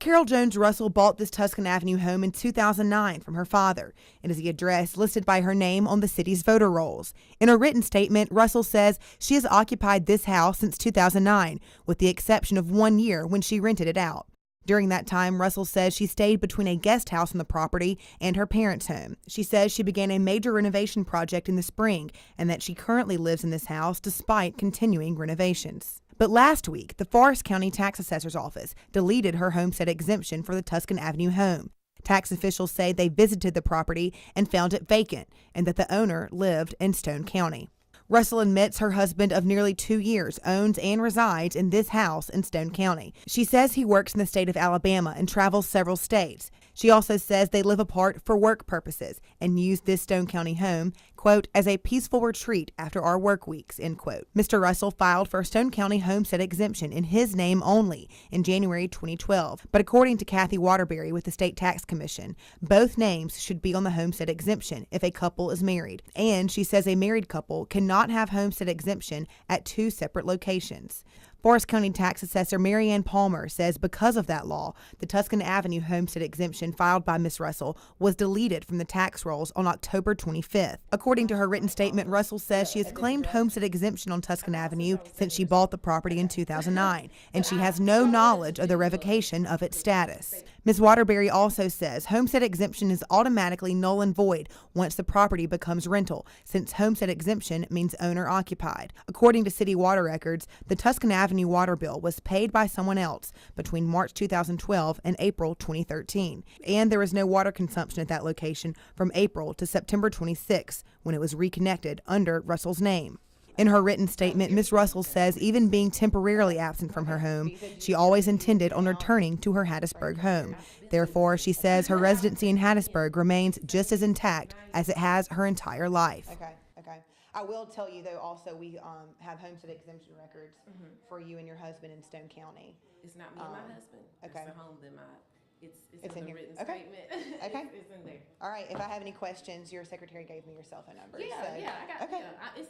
Carol Jones Russell bought this Tuscan Avenue home in 2009 from her father. It is the address listed by her name on the city's voter rolls. In a written statement, Russell says she has occupied this house since 2009, with the exception of 1 year when she rented it out. During that time, Russell says she stayed between a guest house on the property and her parents' home. She says she began a major renovation project in the spring and that she currently lives in this house despite continuing renovations. But last week, the Forest County Tax Assessor's Office deleted her homestead exemption for the Tuscan Avenue home. Tax officials say they visited the property and found it vacant and that the owner lived in Stone County. Russell admits her husband of nearly 2 years owns and resides in this house in Stone County. She says he works in the state of Alabama and travels several states. She also says they live apart for work purposes and use this Stone County home, quote, as a peaceful retreat after our work weeks, end quote. Mr. Russell filed for a Stone County homestead exemption in his name only in January 2012. But according to Kathy Waterbury with the State Tax Commission, both names should be on the homestead exemption if a couple is married. And she says a married couple cannot have homestead exemption at 2 separate locations. Forest County Tax Assessor Marianne Palmer says because of that law, the Tuscan Avenue homestead exemption filed by Ms. Russell was deleted from the tax rolls on October 25th. According to her written statement, Russell says she has claimed homestead exemption on Tuscan Avenue since she bought the property in 2009, and she has no knowledge of the revocation of its status. Ms. Waterbury also says homestead exemption is automatically null and void once the property becomes rental, since homestead exemption means owner occupied. According to city water records, the Tuscan Avenue water bill was paid by someone else between March 2012 and April 2013, and there was no water consumption at that location from April to September 26, when it was reconnected under Russell's name. In her written statement, Ms. Russell says even being temporarily absent from her home, she always intended on returning to her Hattiesburg home. Therefore, she says her residency in Hattiesburg remains just as intact as it has her entire life. Okay. I will tell you, though, also we have homestead exemption records for you and your husband in Stone County. It's not me and my husband. Okay. It's the home that it's in the here. written Okay. statement. Okay. It's in there. All right. If I have any questions, your secretary gave me your cell phone number. Yeah, so. I got. Okay. Yeah, it's